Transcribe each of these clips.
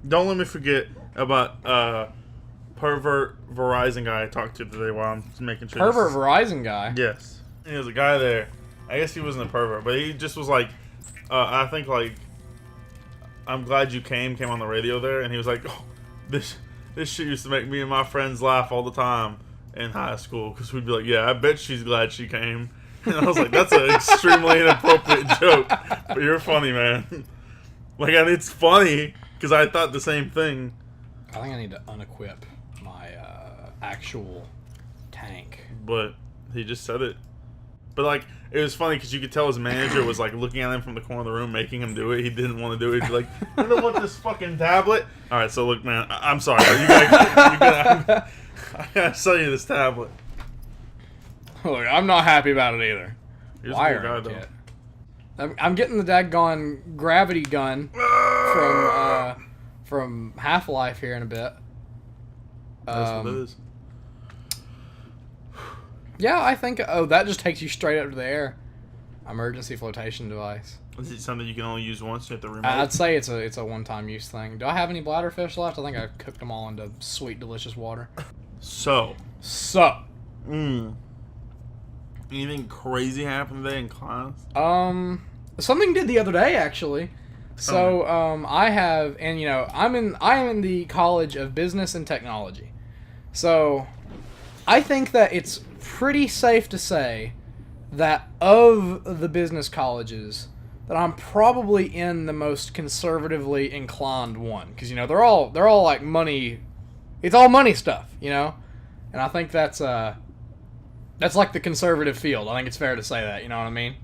Don't let me forget about pervert Verizon guy I talked to today while I'm making sure. Pervert Verizon guy? Yes. And there's a guy there. I guess he wasn't a pervert, but he just was like, I think like, I'm glad you came on the radio there, and he was like, oh, this shit used to make me and my friends laugh all the time in high school, because we'd be like, yeah, I bet she's glad she came. And I was like, that's an extremely inappropriate joke, but you're funny, man. Like, and it's funny because I thought the same thing. I think I need to unequip my actual tank. But he just said it. But like, it was funny because you could tell his manager was like looking at him from the corner of the room, making him do it. He didn't want to do it. He'd be like, "You don't want this fucking tablet." All right, so look, man, I'm sorry. I gotta sell you this tablet. Look, I'm not happy about it either. Here's Why a cool guy, though. I'm getting the daggone gravity gun from Half-Life here in a bit. That's what it is. Yeah, I think. Oh, that just takes you straight up to the air. Emergency flotation device. Is it something you can only use once? You have to remote? I'd say it's a one-time use thing. Do I have any bladderfish left? I think I cooked them all into sweet, delicious water. So. Anything crazy happened today in class? Something did the other day actually. So I have, and you know, I am in the College of Business and Technology. So I think that it's pretty safe to say that of the business colleges, that I'm probably in the most conservatively inclined one, because you know they're all like money. It's all money stuff, you know, and I think that's like the conservative field. I think it's fair to say that. You know what I mean?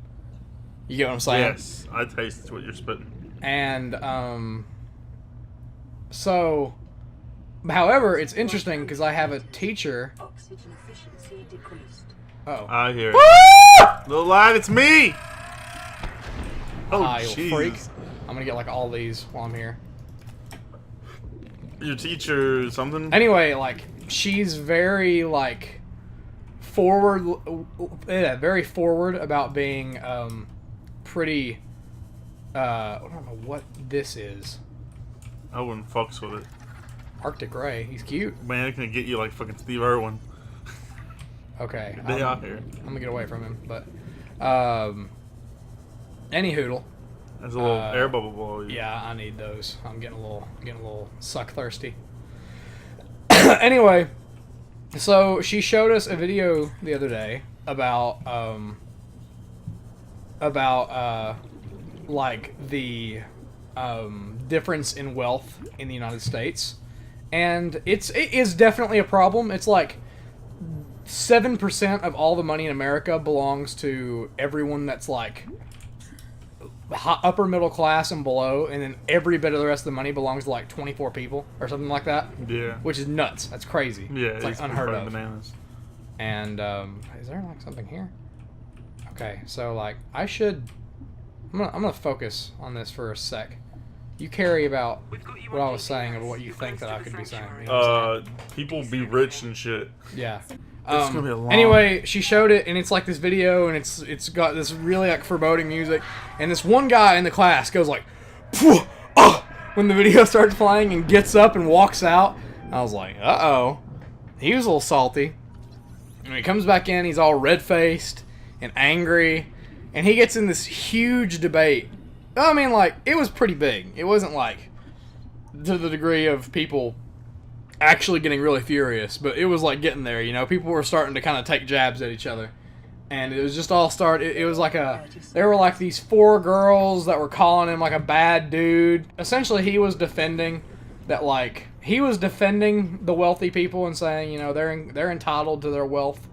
You get what I'm saying? Yes, I taste what you're spitting. And so, however, it's interesting because I have a teacher. Oh, I hear it. Little lad, it's me. Oh, you freak! I'm gonna get like all these while I'm here. Your teacher, something? Anyway, like she's very like very forward about being pretty. I don't know what this is. I wouldn't fucks with it. Arctic Ray, he's cute. Man, it can get you like fucking Steve Irwin. Okay, They out here. I'm gonna get away from him, but any hoodle. There's a little air bubble below you. Yeah, I need those. I'm getting a little suck thirsty. Anyway, so she showed us a video the other day about like the difference in wealth in the United States, and it is definitely a problem. It's like 7% of all the money in America belongs to everyone that's like upper middle class and below, and then every bit of the rest of the money belongs to like 24 people or something like that. Yeah. Which is nuts. That's crazy. Yeah, it's like unheard of. Bananas. And is there like something here? Okay, so like I'm gonna focus on this for a sec. You carry about what I was saying of what you think that I could be saying. You know people be rich and shit. Yeah. It's gonna be a long... Anyway, she showed it, and it's like this video, and it's got this really like foreboding music, and this one guy in the class goes like, oh, when the video starts playing, and gets up and walks out. I was like, uh-oh. He was a little salty. And when he comes back in, he's all red-faced and angry, and he gets in this huge debate. I mean, like, it was pretty big. It wasn't like to the degree of people actually getting really furious, but it was like getting there, you know. People were starting to kind of take jabs at each other, and it was just all it was like there were like these 4 girls that were calling him like a bad dude. Essentially, he was defending that, like, he was defending the wealthy people and saying, you know, they're entitled to their wealth,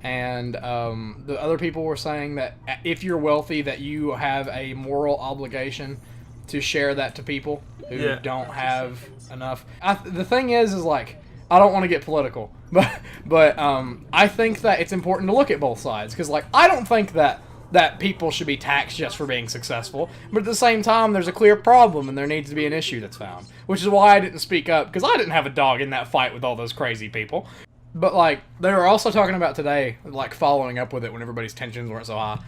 and the other people were saying that if you're wealthy, that you have a moral obligation to share that to people who don't have enough. The thing is like, I don't want to get political, but I think that it's important to look at both sides, because like I don't think that people should be taxed just for being successful, but at the same time there's a clear problem and there needs to be an issue that's found, which is why I didn't speak up, because I didn't have a dog in that fight with all those crazy people. But like they were also talking about today, like following up with it when everybody's tensions weren't so high,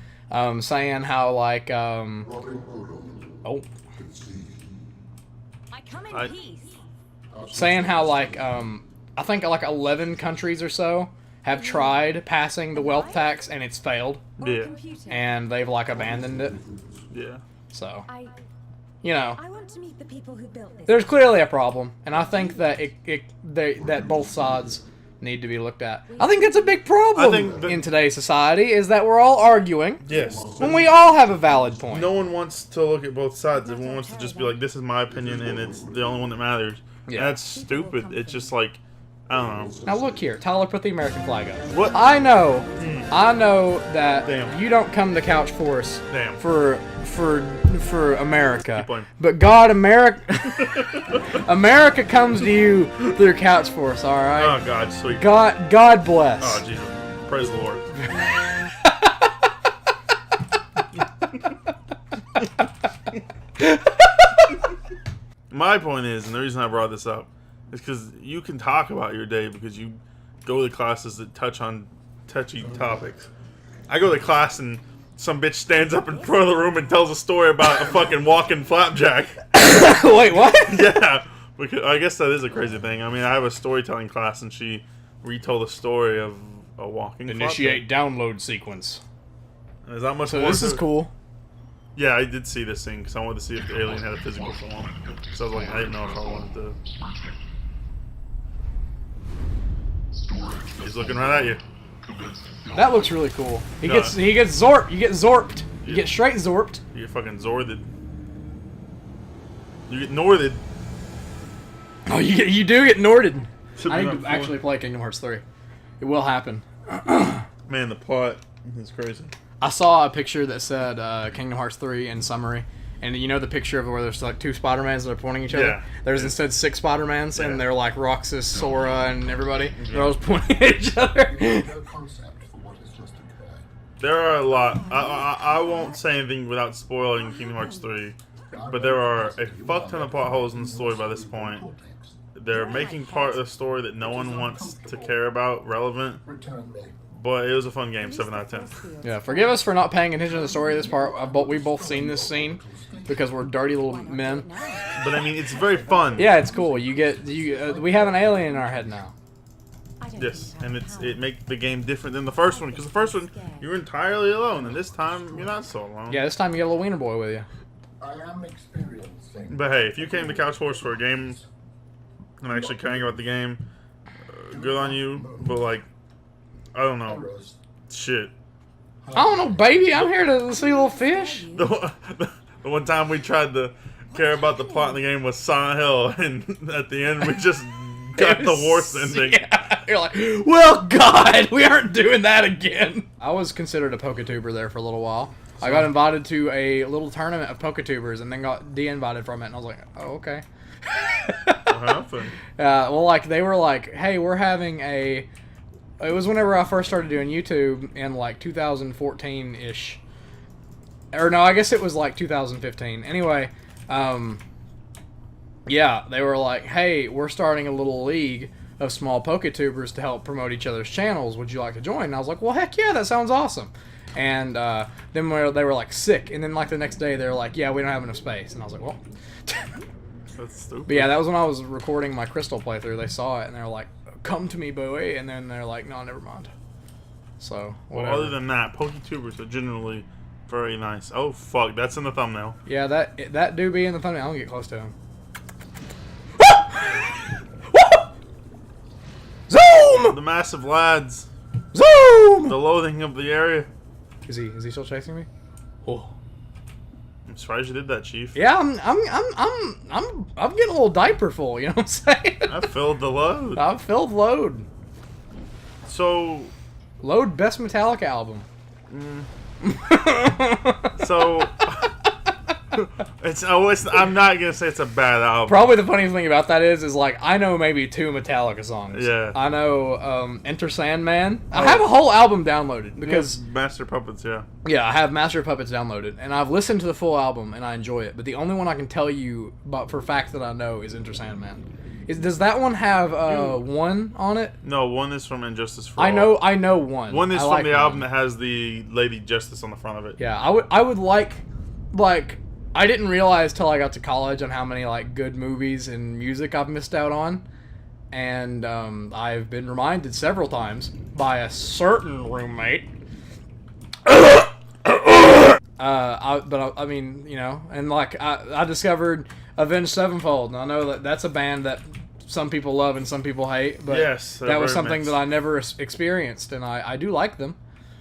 saying how like Come in I- peace. saying how like I think like 11 countries or so have tried passing the wealth tax and it's failed, Or a Yeah. computer. and they've like abandoned it. Yeah. So I I want to meet the people who built this. there's clearly a problem, and I think that that both sides need to be looked at. I think that's a big problem I think that- in today's society, is that we're all arguing Yes. when we all have a valid point. No one wants to look at both sides. Everyone wants to just be like, this is my opinion and it's the only one that matters. Yeah. And that's stupid. It's just like, I don't know. Now look here, Tyler put the American flag up. What? I know that Damn. you don't come to Couch Force Damn. for America, Keep going. but God, America, America comes to you through Couch Force. All right. Oh, God, sweet. God bless. Oh, Jesus. Praise the Lord. My point is, and the reason I brought this up, is because you can talk about your day because you go to classes that touch on touchy topics. I go to class and some bitch stands up in front of the room and tells a story about a fucking walking flapjack. Wait, what? Yeah, because I guess that is a crazy thing. I mean, I have a storytelling class and she retold a story of a walking Initiate download sequence. flapjack. Is that much So more this to is it? cool. Yeah, I did see this thing because I wanted to see if the alien had a physical form. So I was like, I didn't know if I wanted to. He's looking right at you. That looks really cool. He No. gets zorped. You get zorped. You Yeah. get straight zorped. You get fucking zorded. You get northed. Oh, you do get norded. Should I be need not to four. actually play Kingdom Hearts 3. It will happen. Man, the plot is crazy. I saw a picture that said Kingdom Hearts 3 in summary. And you know the picture of where there's like two Spider-Mans that are pointing at each other? Yeah. There's instead 6 Spider-Mans, Yeah. and they're like Roxas, Sora, and everybody. They're all pointing at each other. No concept for what has just occurred. There are a lot. I won't say anything without spoiling Kingdom Hearts 3. But there are a fuck ton of plot holes in the story by this point. They're making part of the story that no one wants to care about relevant. Return me. But it was a fun game, 7 out of 10. Yeah, forgive us for not paying attention to the story of this part, but we both seen this scene because we're dirty little men. But I mean, it's very fun. Yeah, it's cool. We have an alien in our head now. Yes, and it makes the game different than the first one, because the first one you're entirely alone, and this time you're not so alone. Yeah, this time you get a little wiener boy with you. I am experiencing. But hey, if you came to Couch Horse for a game and actually caring about the game, good on you. But like, I don't know, Errors. shit. I don't know, baby. I'm here to see little fish. The one time we tried to care about the plot in the game was Silent Hill, and at the end we just got the worst ending. Yeah, you're like, well, God, we aren't doing that again. I was considered a PokeTuber there for a little while. I got invited to a little tournament of PokeTubers and then got de-invited from it, and I was like, oh, okay. What happened? Well, like, they were like, hey, we're having a... It was whenever I first started doing YouTube in, like, 2014-ish. Or, no, I guess it was, like, 2015. Anyway, yeah, they were like, hey, we're starting a little league of small PokeTubers to help promote each other's channels. Would you like to join? And I was like, well, heck yeah, that sounds awesome. And then they were like, sick. And then, like, the next day, they were like, yeah, we don't have enough space. And I was like, well... That's stupid. But yeah, that was when I was recording my Crystal playthrough. They saw it and they were like, "Come to me, boy," and then they're like, "No, never mind." So Well, whatever. other than that, PokeTubers are generally very nice. Oh fuck, that's in the thumbnail. Yeah, that do be in the thumbnail. I don't get close to him. Zoom! The massive lads, Zoom! the loathing of the area. Is he still chasing me? Oh. I'm surprised you did that, Chief. Yeah, I'm getting a little diaper full. You know what I'm saying? I filled the load. I've filled load. So, Load best Metallica album. so it's always. I'm not gonna say it's a bad album. Probably the funniest thing about that is like I know maybe 2 Metallica songs. Yeah. I know Enter Sandman. I have a whole album downloaded because Master Puppets, yeah. yeah, I have Master of Puppets downloaded and I've listened to the full album and I enjoy it. But the only one I can tell you about for fact that I know is Enter Sandman. Does that one have one on it? No, one is from Injustice for I All. know one. One is I from like the one. album that has the Lady Justice on the front of it. Yeah, I would like I didn't realize till I got to college on how many like good movies and music I've missed out on, and I've been reminded several times by a certain roommate. I mean, you know, and like I discovered Avenged Sevenfold, and I know that that's a band that some people love and some people hate, but yes, that was very something mixed. that I never experienced, and I do like them.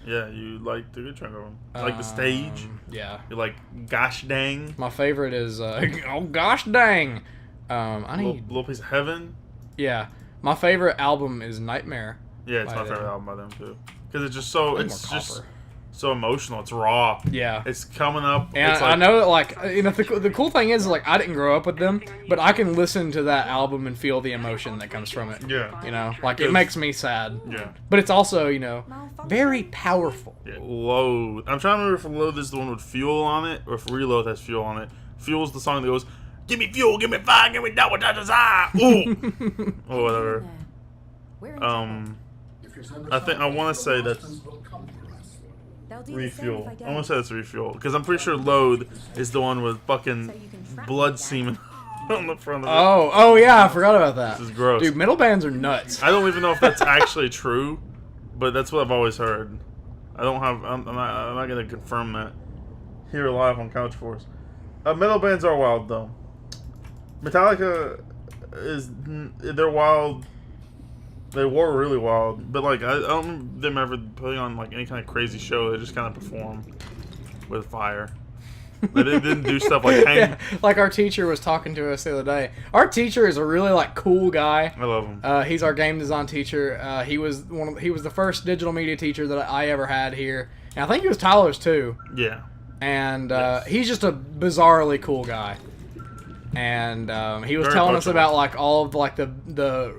Yeah, you like the good trend of them. You like the stage. Yeah. You like gosh dang. My favorite is oh gosh dang. I need Little Piece of Heaven. yeah. My favorite album is Nightmare. Yeah, it's by my them. favorite album by them too. Because it's just so I need it's more just copper. so emotional. It's raw. Yeah. It's coming up. And it's I like, know that, like, you know, the cool thing is, like, I didn't grow up with them, but I can listen to that album and feel the emotion that comes from it. Yeah. You know, like, it makes me sad. Yeah. But it's also, you know, very powerful. Yeah. Load. I'm trying to remember if Load is the one with Fuel on it, or if Reload has Fuel on it. Fuel's the song that goes, "Give me fuel, give me fire, give me that what I desire." Ooh. Or whatever. I want to say that's Refuel. I want to say that's Refuel because I'm pretty sure Load is the one with fucking blood semen on the front of it. Oh yeah, I forgot about that. This is gross. Dude, metal bands are nuts. I don't even know if that's actually true, but that's what I've always heard. I'm not gonna confirm that here live on Couch Force. Metal bands are wild though. Metallica they're wild. They were really wild, but like I don't remember them ever putting on like any kind of crazy show. They just kind of perform with fire. They didn't do stuff like hang. Yeah, like our teacher was talking to us the other day. Our teacher is a really like cool guy. I love him. He's our game design teacher. He was the first digital media teacher that I ever had here, and I think he was Tyler's too. Yeah. And Yes. he's just a bizarrely cool guy. And he was Very telling us approachable. about like all of like the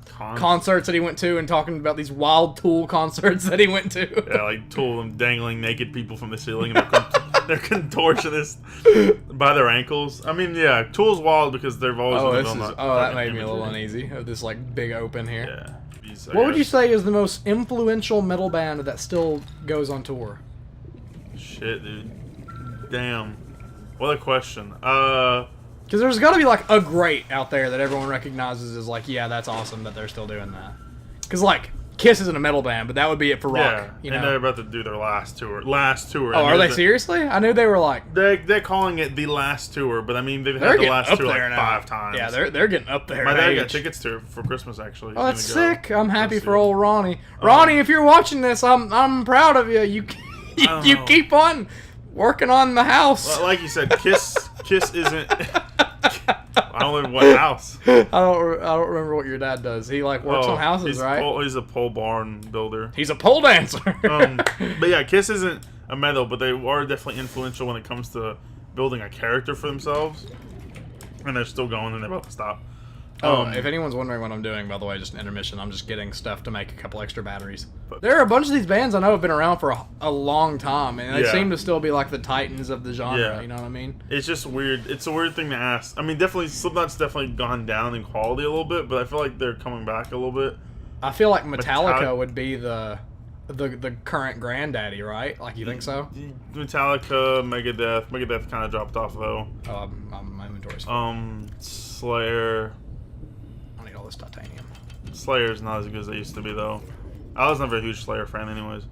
concerts that he went to, and talking about these wild Tool concerts that he went to. Yeah, like Tool them dangling naked people from the ceiling, and they're contortionists by their ankles. I mean, yeah, Tool's wild because they've always been on That made me a little uneasy of this like big open here. Yeah. What would you say is the most influential metal band that still goes on tour? Shit, dude. Damn. What a question. Because there's got to be like a great out there that everyone recognizes as like, yeah, that's awesome that they're still doing that. Because like Kiss isn't a metal band, but that would be it for rock. Yeah, you and know? they're about to do their last tour. Oh, I are knew they that- seriously? I knew they were like. They're calling it the last tour, but I mean they've They're had the getting last up tour there like now. 5 times. Yeah, they're getting up there. My in dad age. got tickets to for Christmas actually. Oh, that's He's gonna go. sick! I'm happy Let's for see. old Ronnie. Ronnie, if you're watching this, I'm proud of you. You know. keep on working on the house. Well, like you said, Kiss isn't. I don't know what house. I don't remember what your dad does. He like works on houses, he's right? He's a pole barn builder. He's a pole dancer. But yeah, Kiss isn't a metal, but they are definitely influential when it comes to building a character for themselves. And they're still going, and they're about to stop. If anyone's wondering what I'm doing, by the way, just an intermission. I'm just getting stuff to make a couple extra batteries. There are a bunch of these bands I know have been around for a long time, and they Yeah. seem to still be like the titans of the genre. Yeah. You know what I mean? It's just weird. It's a weird thing to ask. I mean, definitely Slipknot's definitely gone down in quality a little bit, but I feel like they're coming back a little bit. I feel like Metallica would be the current granddaddy, right? Like, you think so? Metallica, Megadeth kind of dropped off though. Oh, my inventory's full. Slayer. I need all this titanium. Slayer's not as good as they used to be though. I was never a huge Slayer fan anyways.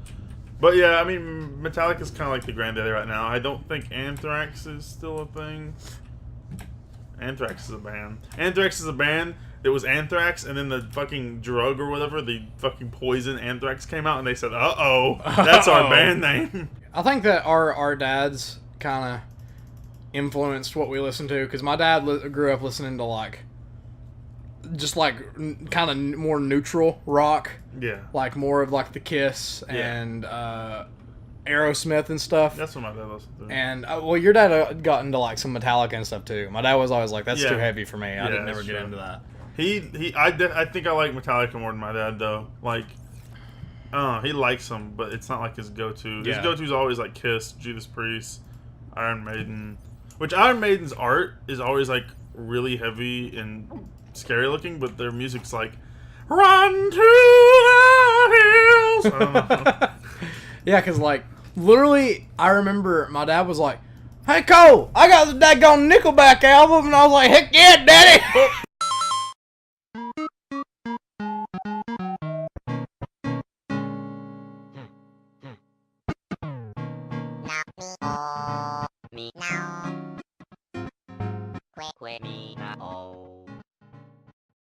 But yeah, I mean, Metallica's kind of like the granddaddy right now. I don't think Anthrax is still a thing. Anthrax is a band. Anthrax is a band that was Anthrax, and then the fucking drug or whatever, the fucking poison Anthrax came out, and they said, "Uh-oh, that's our band name." I think that our dads kind of influenced what we listen to, because my dad grew up listening to like just like kind of more neutral rock, Yeah, like more of like the Kiss Yeah. and Aerosmith and stuff. that's what my dad listened to. And well, your dad got into like some Metallica and stuff too. My dad was always like, "That's Yeah. too heavy for me. I Yeah, didn't never that's get true. into that." I think I like Metallica more than my dad though. Like, he likes them, but it's not like his go-to. His Yeah. go-to is always like Kiss, Judas Priest, Iron Maiden. Which Iron Maiden's art is always like really heavy and scary looking, but their music's like "Run to the hills." I don't know. Yeah, because like literally, I remember my dad was like, Hey Cole, I got the daggone Nickelback album, and I was like, heck yeah, daddy! Me now. Quit me.